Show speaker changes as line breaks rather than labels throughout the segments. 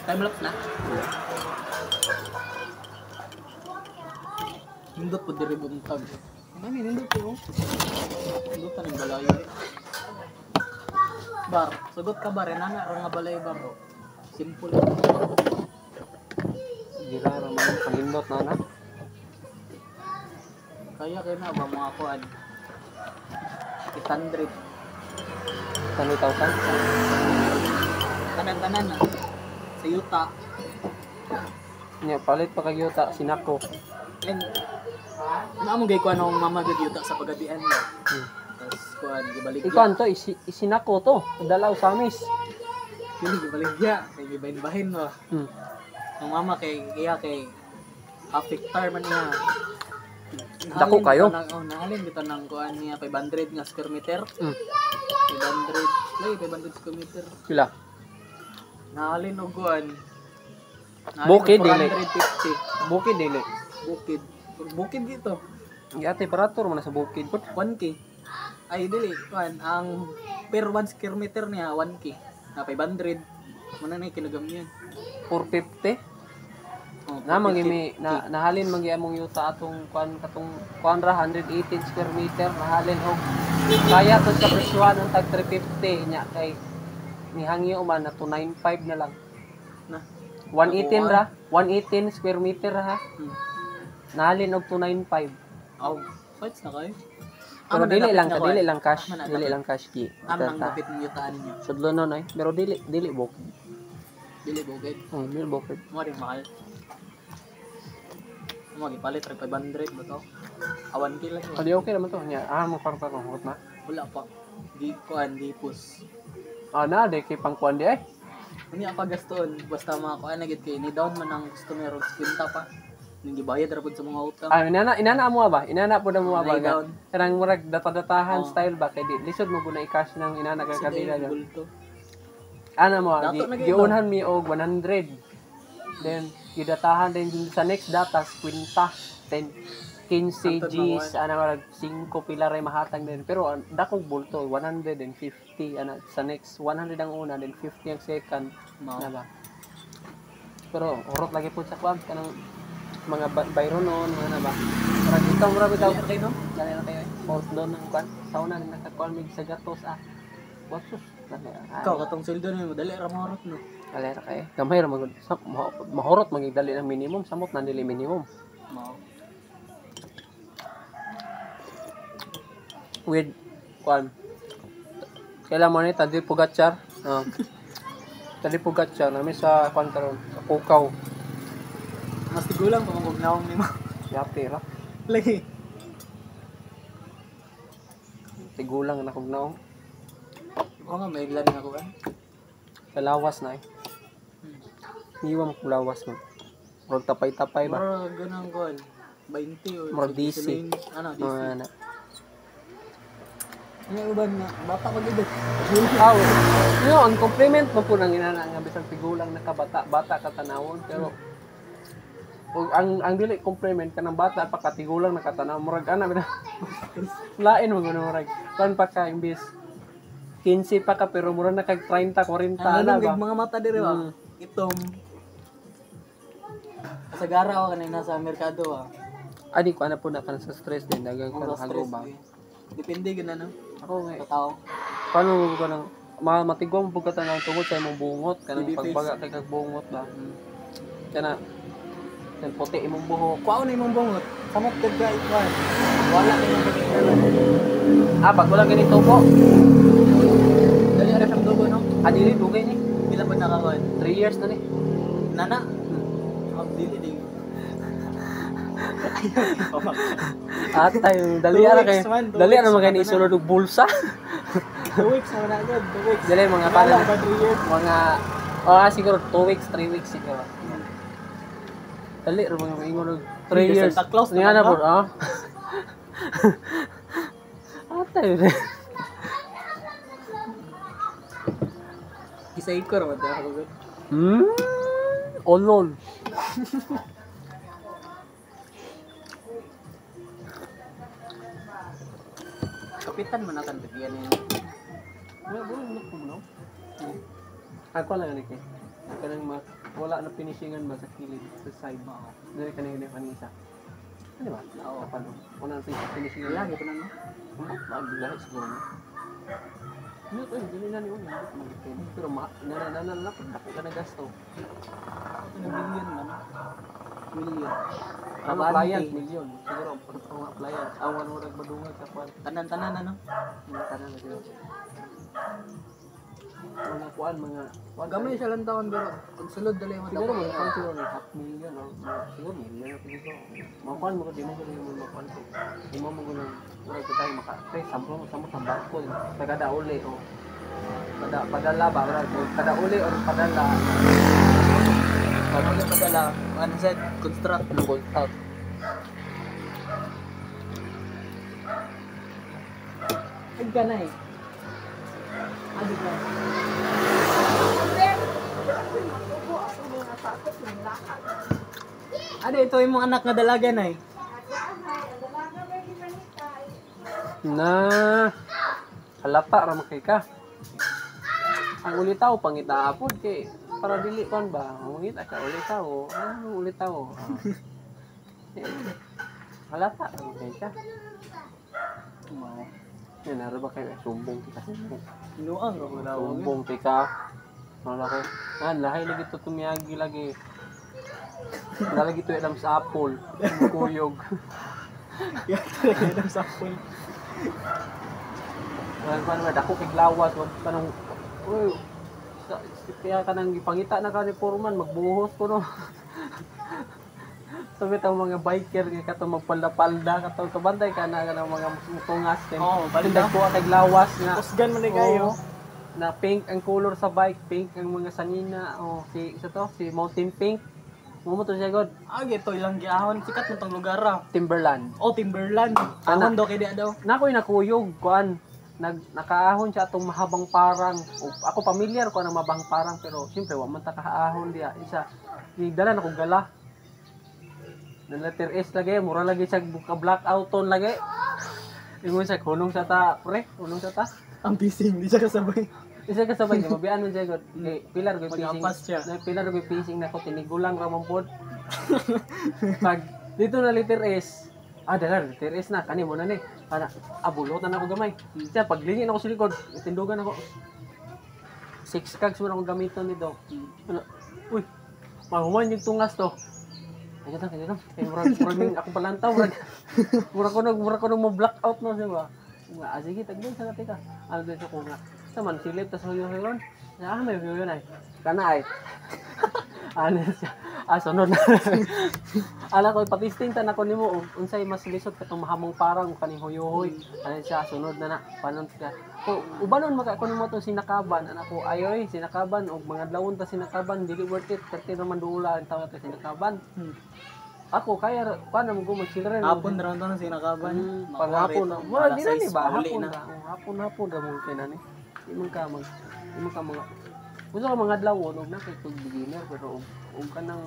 Time-lapse na. Nindot po diri buntag. Ano nindot po? Nindot ta ng balayo. Bar, sugot ka bar, nana ra nga balay bar. Simple.
Gira ra man pangindot na na.
Kaya na ba mga kuan? 800.
100,000.
Tanan-tanan na. Sa yuta.
Nya palit pa kag yuta sinako.
And naamong gay kuan ang mama gid yuta sa pagabian niya. Tapos kuan gibalik.
Ikaw to isinako to. Dalaw samis.
Kini gibalik niya. Kay gibahin-bahin mo. Ang mama kay affectar man niya.
Dako kayo?
Nahalin dito ng kuan niya 500 nga square meter. 500 square meter.
Pila?
Nahalin og kuan.
Bukid dili.
450.
Bukid dili.
Bukid. Bukid dito.
Yate parator man sa bukid.
1K. Ay dili kuan ang per 1 square meter niya 1K. Na 500. Muna na kinagam niya.
450.
Oh,
Na magimi nahalin magi among yuta atong kuan ra 118 square meter nahalin og kaya to sa presyuhan ang tag 350 nya kay nihangyo man na 295 na lang.
Na
118 ra, 118 square meter ha. Nahalin og 295.
Aw, fights na kayo.
Pero dili lang cash ki.
Amang gupit ng yutaan niya.
Sudlo no nay, pero dili bok.
Dili bugid.
Dili bok.
Mo rin mahal. Mo gipalit ra 500 ba to? Awan kila to.
Adi okay naman to nya. Mo kwarta ko hot na.
Wala pa. Di kuan di pus.
Na de kay pangkuan di ay.
Ini apa gaston basta mga kuan na gid kay ni down man ang customer og kwenta pa. Ning gibayad ra pud sa mga utang.
Inana mo ba? Inana po na mo ba?
Down.
Karang murag data-datahan style ba kay di lisod mo guna i-cash nang inana kay kabila daw. Ana mo giunhan mi og 100. Then gidatahan din sa next data kwenta 10 15 Gs ana marag 5 pila ray mahatag din pero dakong bulto 150 ana sa next 100 ang una then 50 ang second na ba. Pero urot lagi pud sa kwan kanang mga bayro noon ano ba. Para ikaw mura bitaw kay no. Dali na kayo. Post doon ng kwan. Sauna ni nakakuan mig sa gatos What's
ikaw katong sweldo nimo dali ra mahurot no.
Dali ra kay. Gamay ra magud. Mahurot magidali ng minimum samot na dili minimum.
Mao.
With kwan. Kailan mo ni tadi pugatchar. Tadi pugatchar nami sa kwan karon sa Pukaw.
Mas tigulang pa mong naong nimo.
Yapi ra.
Lagi.
Tigulang na kog naong.
Ako nga may ilan ako kan.
Sa lawas na Iwan mo lawas mo. Murag tapay-tapay ba?
Murag ganang kon. 20 o
Murag DC.
Ano, DC.
Ano.
Ano uban nga? Bata ko dito.
Ang compliment mo po nang inana nga bisang tigulang nakabata, bata ka tanawon pero ang dili compliment ka ng bata pa katigulang nakatanaw murag ana bina. Lain mo gano murag. Kan pa ka imbis 15 pa ka pero murag na kag 30 40 na ba.
Mga mata diri ba? Itom. Sa gara ako kanina sa merkado
Adi ko ana po na kan sa stress din dagang ko hago ba.
Depende gina no.
Ako nga.
Tao.
Paano mo ko nang matigwang pud ka tanang tungod sa imong bungot kanang pagbaga kay kag bungot ba. Kana sen puti imong buhok.
Kuaon na imong bungot. Samot gud ka ikwan. Wala kay imong bungot.
Pag wala ganito po.
Dali ra sa dugo no.
Dili dugay ni.
Pila pa nakakuan?
3 years na ni.
Nana. Dili ding.
Atay, dali ara kay. Dali ara magani isulod og bulsa.
2 weeks na na agad, 2 weeks.
Dali mga pala.
3 years.
Mga siguro 2 weeks, 3 weeks siguro. Dali ra mga ingon og 3 years. Nga na po, Atay.
Isay ko ra ta ako.
Olol.
Kapitan man akan bigyan niya.
Wala mo no. Ako lang ni kay. Kanang wala na finishingan ba sa kilid, sa side mo. Dili kanina kanisa. Ano ba? Oo. Paano? Wala na finishingan.
Lagi pa na no.
Magbigahe siguro mo. Ano to, hindi na niyo pero nananal na pag ako ka na gasto.
Ano million man? Million.
Ang appliance, million. Siguro, ang appliance. Awan mo nagbadungan sa kwan.
Tanan-tanan ano?
Tanan na sila. Mga kwan, mga...
Gamay siya lang taon pero pag sulod dali mo
siguro, mga kwan siguro, half million. Siguro, million na siguro. Mga kwan mo ko, di mo ko yung mga kwan ko. Di mo ko ng... Mura ko tayo maka-try, sampo sa barko. Kada uli, o. Padala ba? Kada uli o padala.
Pag yung padala, ano sa construct.
Construct.
Ay, ganay. Adi ka. Adi, ito yung mga anak nga dalaga na eh.
Na halata ra makay ka. Ang ulitaw pangitaapod kay para dili kon ba mangita ka ulitaw. Ano ulitaw? Halata ra makay ka.
Mao.
Yan ara ba kay sumbong kita.
Inuang ra wala ko.
Sumbong tika. Wala ko. Lahay lagi to tumiyagi lagi. Lagi to ilam sa apple. Kuyog.
Yan sa apple.
Paano ba dako kay lawas wag kanang uy kaya kanang ipangita na ka ni Foreman magbuhos ko no. Sabi tang mga biker kay kato magpalda-palda kato kabantay ka na ng mga mutungas din.
Oo,
balda ko kay lawas nga.
Kusgan man ni kayo.
Na pink ang color sa bike, pink ang mga sanina si isa to si Mountain Pink. Mo to siya god.
Ito ilang giahon sikat mo tong lugar ah.
Timberland.
Timberland. Ahon do kay dia daw.
Nakoy nakuyog kuan. Nakaahon siya atong mahabang parang. Ako familiar ko ng mahabang parang pero siyempre wa man ta kaahon dia. Isa dala na ko gala. Na letter S lagi, mura lagi siya buka blackout ton lagi. Ingon siya hunong sa ta, pre, hunong sa ta.
Ang pising di siya kasabay.
Isa kasabay niya, mabiyan mo siya god. Pilar ko
Pag-apas siya.
Pilar ko fishing na ko tinigulang ra man pod. Pag dito na letter S, dala letter S na kani mo na ni. Ana abulotan ako gamay. Siya paglingin ako sa likod, tindugan ako. 6 kags mo na akong gamiton nito. Uy, mahuman yung tungas to. Kaya lang. Kaya murag ako palantaw. Murag ko nang ma-blackout na siya ba. Sige, tagdan sa natin ka. Ano din siya ko nga. Saman, silip, tas huyo-huyon. May huyo na eh. Kana ay. Ano siya. Sunod na. Ala ko, patisting tan ako ni mo. Unsay mas lisod ka itong mahamong parang kaning huyo-huy. Ano siya, sunod na na. Panon ka. Ubanon maka ko nimo to sinakaban. Anak ko, ayoy, sinakaban. O mga lawon ta sinakaban. Dili worth it. Kasi naman duula ang tawag ta sinakaban. Ako, kaya, paano mo mag-children?
Hapon na rin ito na sinakaban.
Paghapon na. Wala, di na ni ba? Hapon na. Gamon kayo na ni. Di mo ka mga... Gusto ka mga lawon, huwag na kayo beginner. Pero huwag ka ng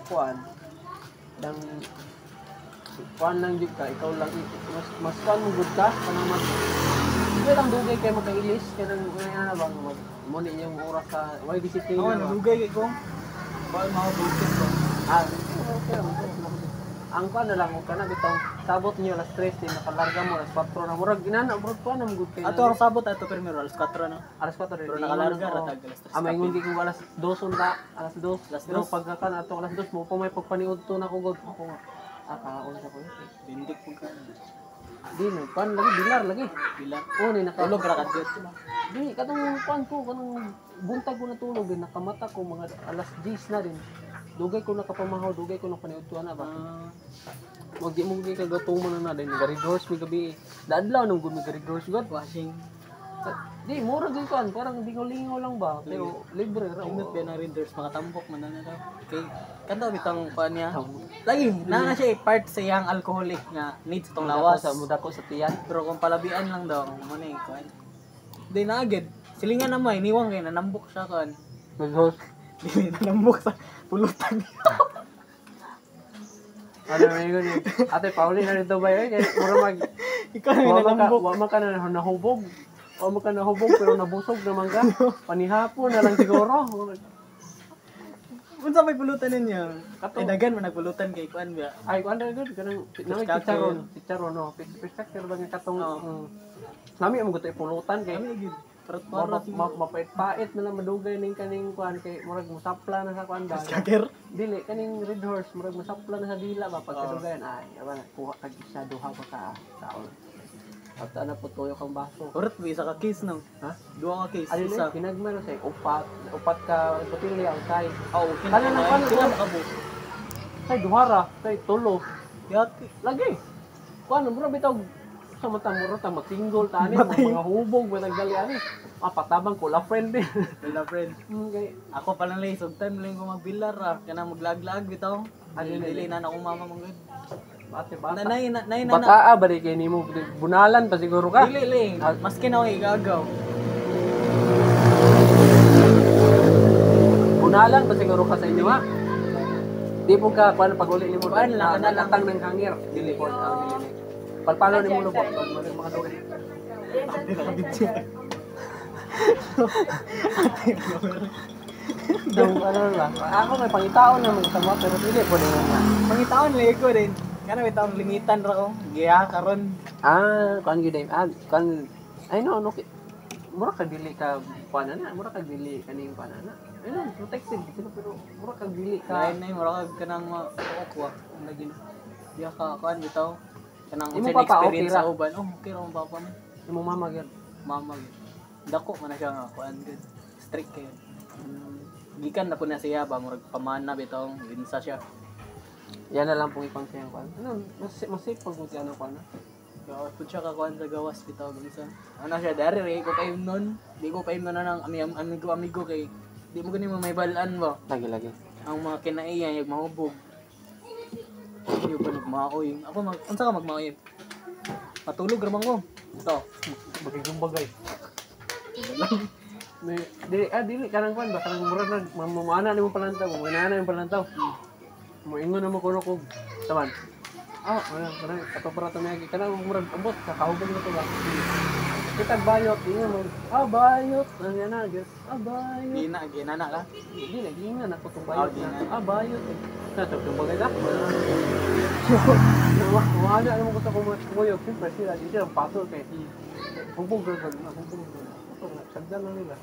kuwan. Kuwan lang yun ka. Ikaw lang. Mas kuwan mo good ka. Kanang mas... Hindi lang dugay kayo magka-ilis. Kaya nang ano bang muni yung oras sa... Why discipline na ba?
Nalugay kayo kong. Bakit makabutin ko?
Okay. Ang pa na lang ka na bitong sabot niyo alas 3 din nakalarga mo alas 4 na murag inana murag pa na good kay.
Ato ang sabot ato primero alas 4 na.
Alas 4
pero nakalarga ra tag alas 3.
May ngun ko alas 2 unta, alas 2. Pero pagka ato alas 2 mo pa may pagpaniud to na ko god ako nga. Kaon sa ko.
Bindik mo ka.
Di no pan lagi bilar lagi.
Bilar.
Ni
nakatulog ra kadto.
Di katong pan ko kanang buntag ko natulog din nakamata ko mga alas 10 na din. Dugay ko nakapamahaw, dugay ko nakapaniudtuan na ba? Wag di mo gay kagatuman na din, gari doors mi gabi. Daadlaw nung gud mi gari doors god washing. Di mura gyud kan, parang lingaw-lingaw lang ba? Pero libre ra.
Imot ba na rin doors mga tambok man na daw. Kay kanto bitang pa niya. Lagi na siya part sa yang alcoholic nga needs tong lawas.
Muda ko sa tiyan.
Pero kung palabian lang daw, mo ni kuan. Di na agad. Silingan na may niwang kay nanambok siya kan.
Naghost.
Di nanambok sa pulutan.
Ano yun? Ate Pauli na rito ba yun? Mura mag...
Ikaw na nanambok.
Wa man ka na nahubog. Wa man ka nahubog pero nabusog naman ka. Panihapon na lang siguro.
Unsa may pulutan ninyo?
Kato.
Ay dagan man nagpulutan kay kuan ba?
Ay, kung ano good, kanang namay chicharon, no. Pistacher ba nga katong, nami ang gusto ipulutan kay,
Kami gid. Para
mapait-pait na lang madugay ning kaning kuan kay murag musapla na sa kuan ba.
Skaker.
Dili kaning red horse murag musapla na sa dila ba pagkadugayan ay aban kuha kag isa duha pa ka taon. At ana po tuyo kang baso.
Urat may isa ka case no.
Ha?
Duha ka case.
Ano
Isa.
ni pinagmano say upat ka botilya ang say.
Oh,
Kana na pala,
Kailan makabo?
Say duhara, say tulo.
Yati.
Lagi. Kuan mura bitaw sa mata mura ta matinggol ta ani mga hubog ba naggali ani. Patabang ko la friend din.
Wala friend.
Okay.
Ako pa lang lay sugtan lang ko magbilar kana maglaglag bitaw. Dili na ako mama mong good.
Bate bata.
Nanay na.
Bata ba di kay nimo bunalan pa siguro ka?
Dili. Maski na ako igagaw.
Bunalan pa siguro ka sa inyo ha. Di po ka kuan pag-uli nimo
Kuan lang,
natang ng hangir. Dili po ang dili. Palpalo nimo lubot mga dugay.
Ate na kabityo.
Daw ano lang. Ako may pangitaon na mga sama pero dili po din nga.
Pangitaon lay ko din. Kana may taong limitan ra ko. Giya karon.
Kuan gyud kan I know no. Mura ka dili ka kuan na, mura ka dili kaning kuan na. Ayun, protected sila pero mura ka dili ka.
Lain na mura ka kanang makuha. Ang lagi na. Diya ka kuan bitaw. Kanang
Imo
unsa
papa,
experience
okay ra?
sa uban. Oh, okay ra ang papa mo.
Imong mama gyud.
Mama. Dako man na siya nga kuan good. Strict kayo. Gikan na po na siya ba murag pamana bitaw. Ginsa siya.
Yan na lang pong ipang-share ko. Ano, mas safe pag buti ano ko na.
Gawas po siya kakuan sa gawas bitaw ginsa. Ano siya dari rin ko paim nun. Di ko paim nun na ng amigo kay di mo gani mo may balaan ba.
Lagi.
Ang mga kinaiya yung mahubog. Yung pa nagmaoy. Ako unsa ka magmaoy? Matulog ramang ko. Ito.
Bagay bagay. May dili kanang kuan ba kanang mura na mamana nimo palantaw, mo inana yung palantaw. Mo ingon na mo kuno ko. Taman. Kanang katopra to nagi kanang murag ambot sa kahubog nito ba. Kita bayot ingon mo. Bayot. Ano yan na, guys. Bayot.
Ginana ka?
Hindi na gingan ako tong bayot. Bayot. Sa tong bagay ka. Wala ano mo gusto ko mo siyempre sila dito ang patol kay. Humbog gagawin na, humbog na. Ito nga, sagdan lang nila.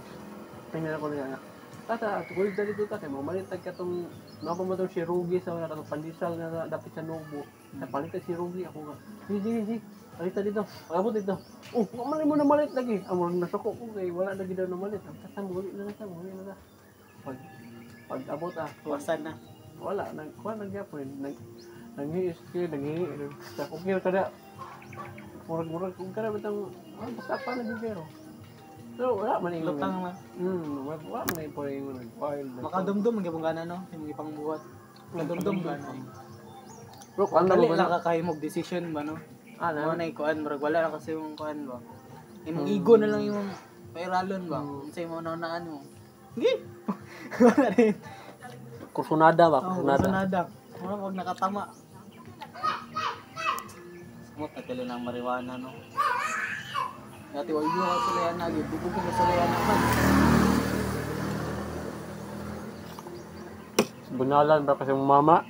Tingnan ako nila. Tata, tuloy dali dito kay mamalitag ka tong napamatong si Rugi sa wala katong pandisal na dapat sa Nobo. Sa palitan si Rugi ako nga. Sige. Alita dito. Abot dito. Mali mo na malit lagi. Amo nasuko ko kay wala lagi daw na malit. Ang kasambuli na na. Pag abot
Wasan na.
wala nagkuha nagyapon nanghiis kayo sa kukir kada murag kung kada bitang basta pa nagbibero so wala man yung
Lutang na.
wala man yung po yung nag-file
Makadumdum ang gibong gana no, yung ipang buhat. Makadumdum ba no?
bro kung
Dali
ano
lang
ba
kakahimog decision ba no? Ano na ikuan, murag wala na kasi yung kuan ba. Imong
Mm.
ego na lang yung pairalon ba. Unsay mo naunaan mo. Gi. Wala rin.
kursunada ba
Oh,
kursunada
sunada. Wag nakatama. Smot na kailan ng marijuana no. Dati wag yung kasulayan na, bubog yung kasulayan naman.
bunalan ba kasi yung mama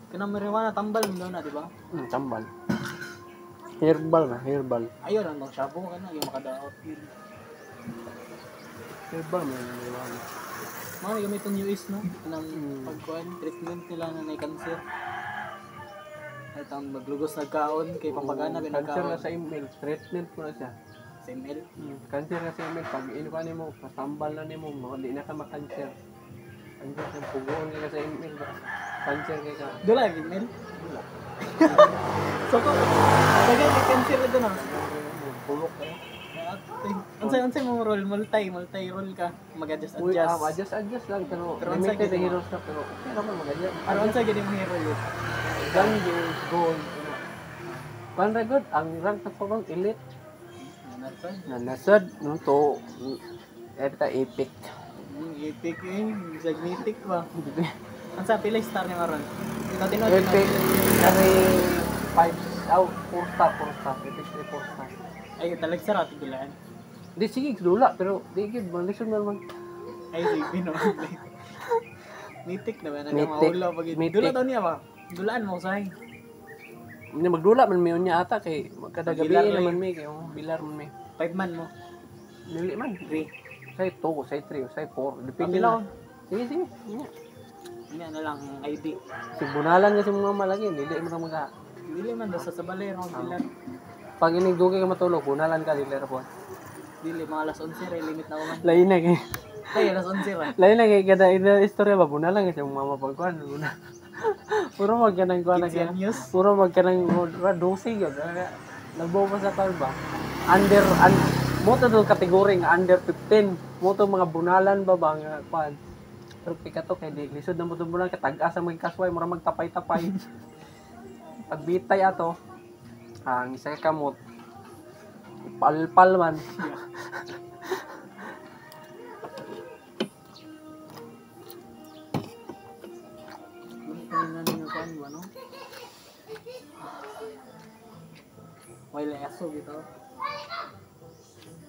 Kanang marijuana, tambal mo daw na, di ba?
tambal herbal
Ayun, ang shabu ka na, yung makadaot.
herbal man yung
Mga gamitin yung is, no? Kanang pagkuhan, treatment nila na may cancer. At ang maglugos nagkaon, kay pampagana,
cancer
pinagkaon.
na sa email treatment mo na siya
Sa email.
cancer na sa email pag inukan nimo patambal na nimo di na ka ma-cancer cancer sa pugon ka sa email ba cancer kay ka
Doon lang, email. So, kung bagay may cancer ito, no?
bulok kayo
Unsay mo roll, multi-roll ka, mag-adjust.
adjust lang pero
Pero unsa
limited
gid
na
mo?
heroes na pero okay naman mag-adjust
Ano unsay gid mo hero yun?
gange gold pan ra good ang rank sa pagong elite na nasad no to eta epic
Epic magnetic ba? Unsa pila star ni maron? Tinod.
epic kare 4 star epic 4 star
Ay talag sa rati gulaan.
di sige dula pero di gid man lisod naman
Ay sige no. Mitik na ba?
Mitik.
Nagamaulaw pag
Mitik.
dula daw niya ba? Dulaan mo say.
Hindi magdula man mi unya ata kay kada gabi
Bilar
naman
lang.
mi kay bilar man mi.
5 man mo.
Dili man.
3.
Say 2, say 3, say 4. Depende
Kapila ko.
lang. Sige, sige. Unya.
Ini na lang ID.
Si bunalan kasi mga malagi, dili mo na maga.
Dili man daw sa sabalero ang bilan.
Pag inigdugi ka matulog, bunalan ka dili ra po.
Dili mga alas 11 ray limit na ko man.
Lain na kay.
Kay alas 11 ra.
Lain na kay kada ina istorya ba bunalan kasi yung mama pagkuan. Puro magkanang kuan na
15
kaya.
years.
Puro magkanang dosing yun. Nagbawa pa sa kuan ba? Mo to do kategory nga under 15. Mo to mga bunalan ba nga kuan. Pero pikato kay di lisod na mo to bulan katag-asa mga kasway mura magtapay-tapay. Pagbitay ato ang isa ka kamot palpal man.
Ano nga kuan ba no? Wala aso gitu.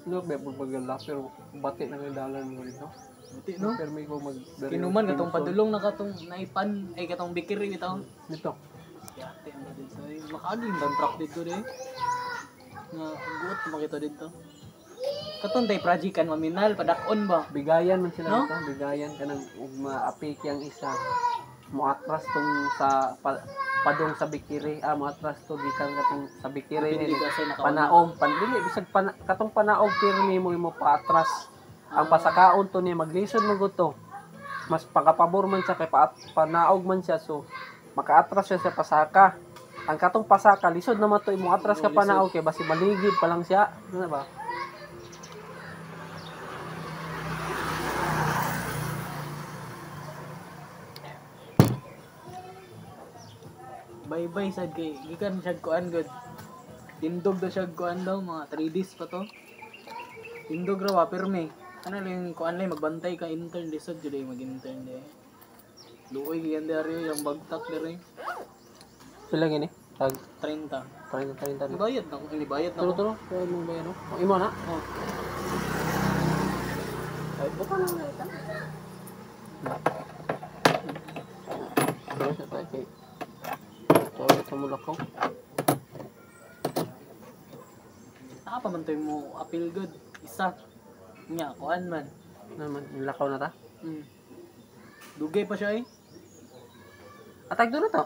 No, be magala pero bati na ng dalan mo dito.
Buti no.
Pero may ko mag
Kinuman katong padulong na katong naipan ay katong bikiri bitaw.
dito.
Yate ang dito sa makaging dan truck dito de. Nga guot makita dito. Katong tay project kan maminal padakon ba?
Bigayan man sila
No?
dito, bigayan kanang ug maapik yang isa. Moatras tong sa padong sa bikiri, moatras to gikan katong sa bikiri
Dili
ni
kasi nakauna.
panaog, pandili bisag katong panaog pirmi mo imo paatras. Ang pasakaon to ni maglisod mo guto. Mas pagkapabor man siya kay panaog man siya so makaatras siya sa pasaka. Ang katong pasaka lisod naman to imo atras ka panaog kay basi maligid pa lang siya, ano ba?
Bye-bye sad kay gikan siya kuan good. Tindog daw siya kuan daw mga 3 days pa to. Tindog raw pirmi. Ano lang kuan lang magbantay ka intern lisod jud mag-intern de. Luoy giyan diaryo yung bagtak dire.
Sila gini. Tag
30.
30
Bayad na ko, inibayad na ko.
Turo, kaya mong ba yan? Imo na?
Oh. Ay, buka na nga ito.
Ano sa tayo kay? Tawag sa mulakaw.
Nakapamantoy mo, appeal good. Isa. Nga, kuan man.
Naman, nilakaw na ta?
Dugay pa siya eh.
Atag doon na to?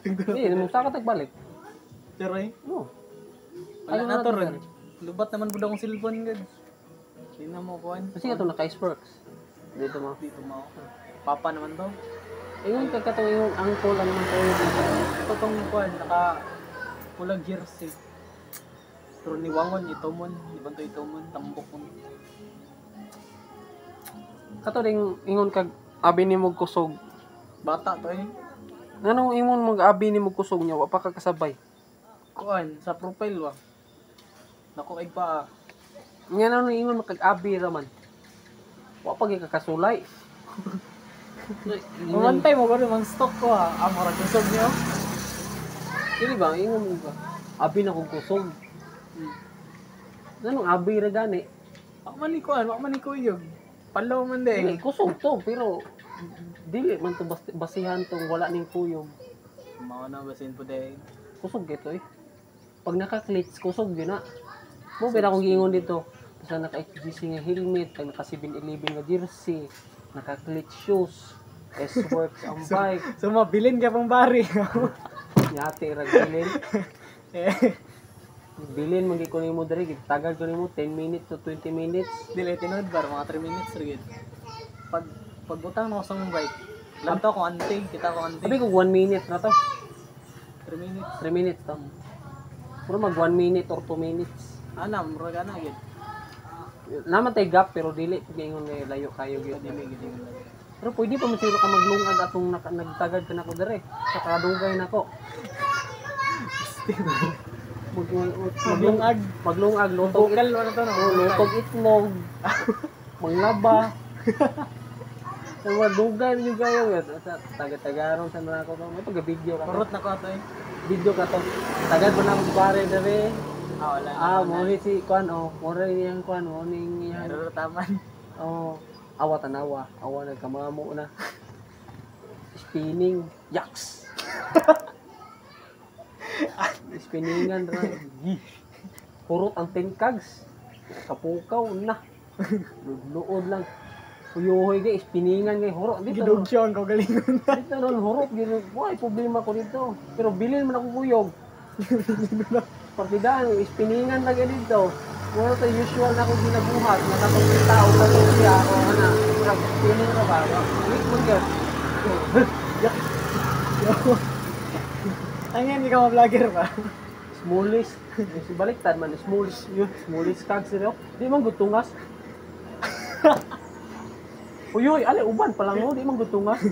Hindi, naman sa tagbalik.
Pero eh.
Oo.
Wala
Ayaw
na to
na
rin. Lubat naman po akong cellphone good. Hindi na mo kuan.
Kasi ito naka-iceworks. Dito mo.
Dito mo. Papa naman to.
Ingon ka katong yung angkol ang naman tayo dito.
Ito tong kuan, naka pulag jersey. Pero ni Wangon, itomon. Ibang to itomon, tambok mo.
Kato ding ingon kag abi ni mo kusog.
Bata to eh.
Nganong ingon mag-abi ni mo kusog niya, wa pa ka kasabay.
Kuan, sa profile wa. Naku, ay pa.
Nga nang ingon makag-abi raman. Wa pa gyud ka kasulay.
Umantay mo ko mang stock ko ha. Amara kusog niyo.
Dili ba ingon mo ba? Abi na kong kusog. Nganong abi ra gani?
Ako man ni kuan, ako man ni kuyog. Palaw man de.
Dili kusog to pero dili man to basihan tong wala ning kuyog.
Mao na basin po de.
Kusog gito eh. Pag naka-clits, kusog yun na. Mo ba akong giingon dito? Basta naka-HGC nga helmet, pag naka-7-11 nga jersey, naka-clits shoes, S-Works ang bike,
So mabilin ka pang bari.
yate ra bilin.
Eh,
Bilin magi ko nimo diri, tagal ko nimo 10 minutes to 20 minutes.
dili tinod bar mga 3 minutes rin. Pagbutang mo sa mong bike. Lanto ko ante, kita ko ante.
Sabi ko 1 minute na to.
3 minutes.
3 minutes to. Puro mag 1 minute or 2 minutes.
Mura ka na gid.
Naman tay gap pero dili ingon nga layo kayo gyud.
Dili gid.
Pero pwede pa masiro ka maglungag atong nagtagad ka nako dere. Sa kadugay nako.
Maglungag.
Maglungag lutog
Bukal wala to no.
lutog itlog. Manglaba. Sa mga dugay niyo kayo sa taga-tagaron sa mga ko mo pag video ka.
Kurot na ko ato eh.
Video ka to. Tagad ba na mo pare dere.
Wala.
Mo ni si kwan mo rin yang kwan mo ning yang
Pero taman.
awa tanawa, awa nagkamamo na. spinning, yaks. Spinningan ra. Kurot ang tinkags. Kapukaw na. Luod lang. Uyuhoy gay, spinningan gay, hurot.
Gidog siya ang kagalingon.
Dito ron, hurot. Why, problema ko dito. Pero bilhin man ako kuyog. Partidaan, spinningan lagi dito. Wala tayo usual na akong ginabuhat. Nakatong tao sa siya. O ano, spinning na ba? Wait mo yun.
Ang yan, ikaw vlogger ba?
Smallish. Si baliktad man, smallish. Smallish kag sila. Di man gutungas. Uyoy, ali uban pa lang mo, di man gutungas.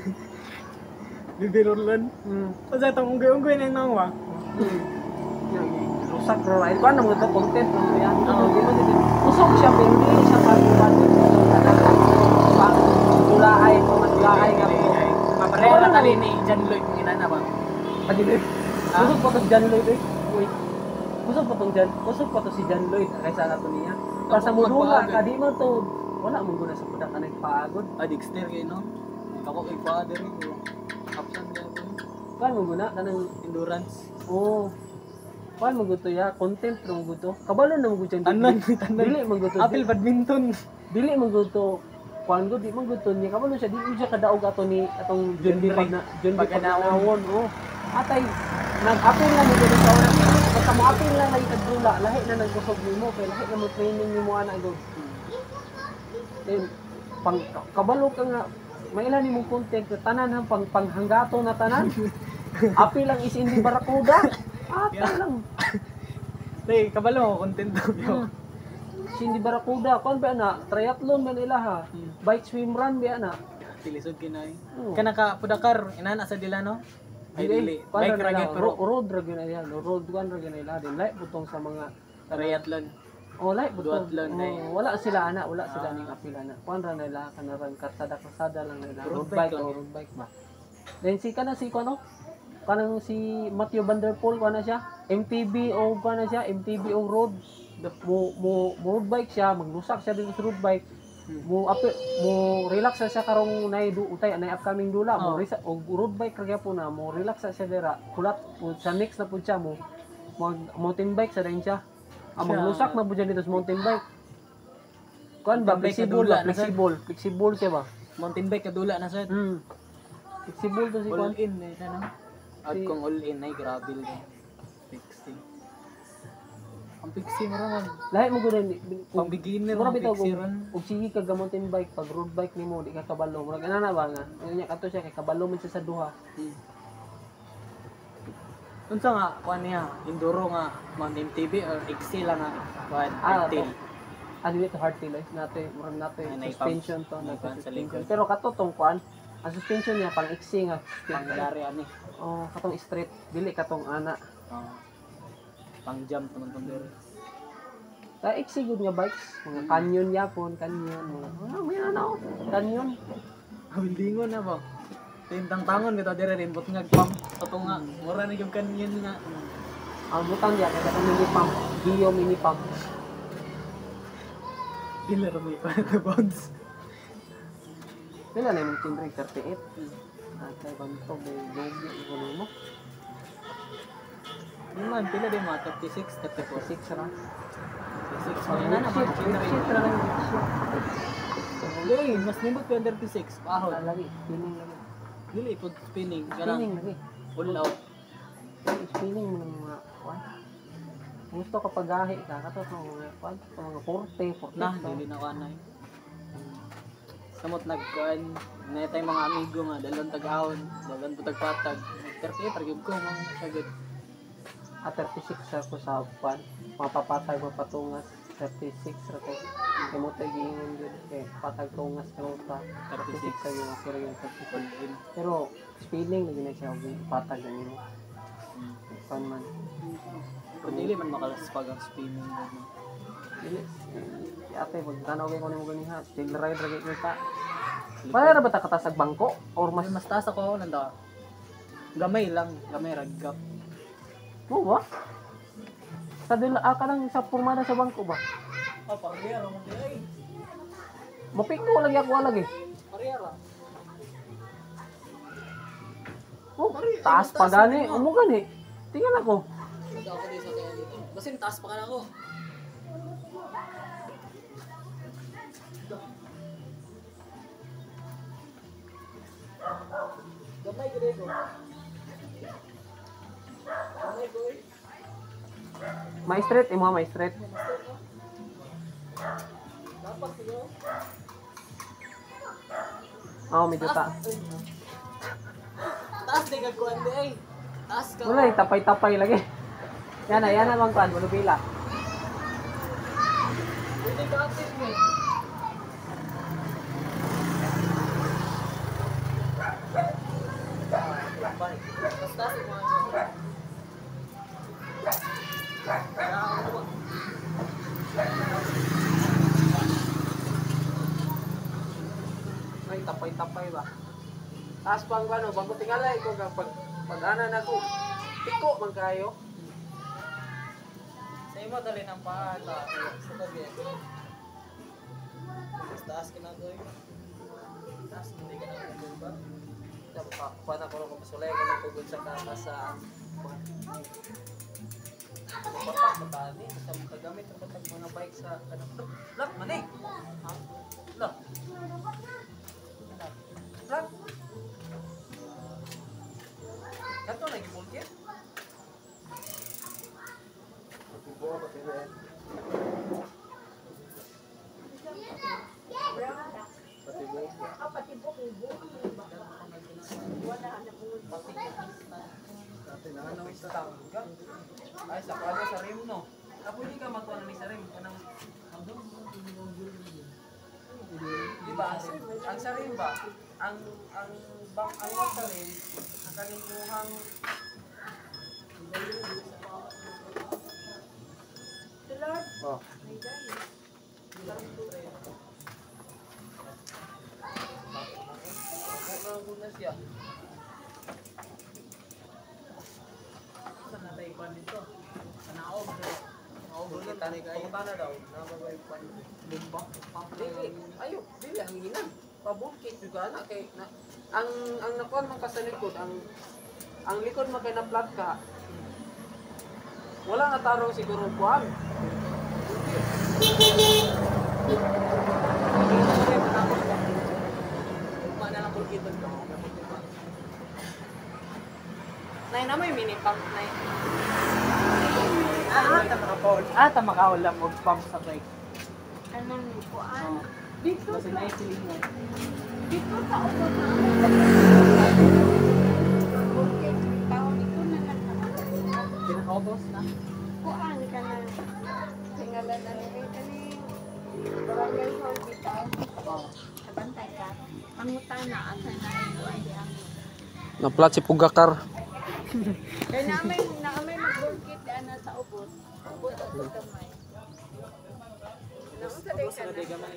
Bibirulon. Kasi itong unggoy-unggoy na yung nangwa.
Rusak bro. Ay, kuan naman ito, content lang mo yan. Di man din. Usok siya, pero hindi siya pag-uban. Pag-tulahay, pag-tulahay nga po.
Papareho na tali ni John Lloyd kung inana ba?
Pag-ibig. Usok pa itong John Lloyd eh. Uy. Usok pa to si John Lloyd. Kaysa na to niya. Para sa mudunga, di man to. Wala mong guna sa pudak ka nagpagod.
Dexter kayo no? Ako kay father eh. Option niya ko.
Kuan mo guna, kanang
Endurance.
Oo. Kuan mo gusto ya, content mo gusto. Kabalo na mo gusto.
Tanan.
Dili mo gusto.
Apple badminton.
Dili mo gusto. Kuan go di mo gusto niya. Kabalo siya, di mo siya kadaog ato ni atong John B. Pagkanawon. Oo. Atay, nag-apil na mo gusto sa oras. Basta mo apil lang lagi kagdula. Lahi na nagkusog nimo kay lahi na mo training nimo ana go. Then, pang kabalo ka nga, may ilan nimong content, tanan ang panghanggato na tanan. Api lang is hindi barakuda. Api lang.
Tay, kabalo mo content daw.
Hindi barakuda. Kuan ba na? Triathlon man ila ha. Bike swim run ba na?
Tilisod kinay. Kana ka pudakar, inana sa dila no? Ay dili.
Bike
Bike ragay pero
road ra gyud nila. Road kuan ra gyud nila. Din like butong sa mga
triathlon.
Oh, like butong.
Duathlon ay.
Wala sila ana, wala sila ning apil ana. Kuan ra nila kanarang kasada lang nila. Road bike ba. Then si kana si kuno? Kanang si Matthew Van Der Poel kuan na siya. MTB o kuan na siya, MTB o road. Mo road bike siya, maglusak siya dito sa road bike. Mo relax siya karong nay utay nay upcoming dula mo road bike ra po na mo relax siya dira. Kulat sa next na pud siya mo mountain bike sa rin siya. Maglusak na po dyan dito sa mountain bike. Kuan ba? Flexible siya ba?
Mountain bike kadula na sir.
Flexible to si Kuan.
All in eh, ano? At kung all in ay gravel din. Fixing. Ang fixing mo ron.
Lahat mo gud
Pang beginner ang fixing ron.
Ug sige ka ga mountain bike pag road bike nimo di ka kabalo. Murag ana na ba nga? Nya kadto siya kay kabalo man siya sa duha.
Unsa nga kuan niya? Enduro nga Mount MTB or XC lang nga kuan tail.
Ano dito hardtail is natin, murag natin suspension to,
sa likod.
pero katotong kuan, ang suspension niya pang XC nga.
Pangyari ani.
Oh, katong straight, dili katong ana.
Pang jump naman tong dere.
Ta XC good nga bikes, mga canyon yapon, canyon. May ano, canyon.
Hawindingon na ba? Tintang tangon bitaw dere rin bot nga pump ato nga mura na gyud kanyan nga.
Ang butang diya kay katong mini pump, Gio mini pump.
Pila ra may pa bounce.
Pila na yung tindrig 38. Kay bantog may gogi kuno mo.
Man pila din mga 36, 34.
6 ra.
36 na naman
Shit ra lang.
Dili, mas nimot pa 36. Pahol.
Lagi, spinning lagi.
Dili pud spinning
Spinning
kanang
lagi.
all out.
Spinning mo ng mga kuan. Gusto ka pagahi ka kato sa mga kuan, mga 40, 40.
Na, dili na kanay. Samot nagkuan, na tay mga amigo nga dalon tag-ahon, dalon pud tagpatag. 38 ra gyud ko mo sagad.
36 ako sa kuan. Mapapatag mo patungas 36 ra ko. Kamo tay giingon gyud kay patag tungas kamo ta 36 sa yung ako yung 36. Pero spinning lagi na siya og patag nimo. Kuan man.
Kung dili man makalas pag ang spinning mo.
Dili. Ate pag tanaw kay ko nimo ganiha, chill ride ra gyud ta. Para ba ta katasag bangko or
Mas
mas
taas ako nanda. Gamay lang, gamay ragkap.
mo ba? Sa dila ka lang sa pormada sa bangko ba?
Parehara mo ay.
Mapik mo lagi ako lagi.
Parehara.
Taas pa gani. Umo gani. Tingnan ako.
Hindi ako dito sa kaya dito. Basin, taas pa ka na ako. Gamay ko dito. Gamay ko eh.
May straight, imo may straight.
Dapat siguro.
Oh, medyo ta.
Taas di kagkuhan di eh. Taas ka.
Wala, tapay-tapay lagi. Yan na bang kuan, wala pila.
Hindi ka atin eh. Taas taas yung mga
Ay, tapay-tapay ba? Taas pang ano, bago tingala ko pag-ana na ko. Tiko man kayo.
sa imo dali ng paa sa tabi. Taas ka na doy. Taas hindi ka na doy ba?
Pata ko ko pasulay ko na pugod sa kama sa patak ni sa mga gamit ang patak mga bike sa ano. Lak mani. Ha? Lak. Lak. Kato lagi bulkit. Buo ba kayo? Ay, sa kanya sa rim, no? Apo hindi ka matuwa ni sa rim. Kanang di ba? Ang sa rim ba? Ang wag sa rim, ang kalimuhang oh. Muna siya.
Saan natin ipan dito? Sa naog na. Naog
Ulit
na
tani
tayo.
kayo. Na daw, nababay pa.
Bumba.
Ayo, dili ang ginan. Pabukit juga na kay na ang nakuan man ka sa likod, ang likod man kay na flat ka. Wala na tarong siguro kuan.
Mana lang bulkit ko.
Nay na may mini pump nay.
Tamakahol lang mo pump sa brake.
Anong kuan? Dito
Kasi
sa
naipilingan.
dito sa ulo na. Okay, taon ito na lang naman.
Pinakaubos na.
Kuan ka na. Tingalan na ni kani. Barangay hall bitaw.
Oo.
Sabantay ka. Ang utana asa na ay ang.
Na flat si Pugakar.
Kaya naamay magbulkit ana sa ubos. Ubos at kamay. Naunsa day
Ubos
ka
na
na.
day gamay.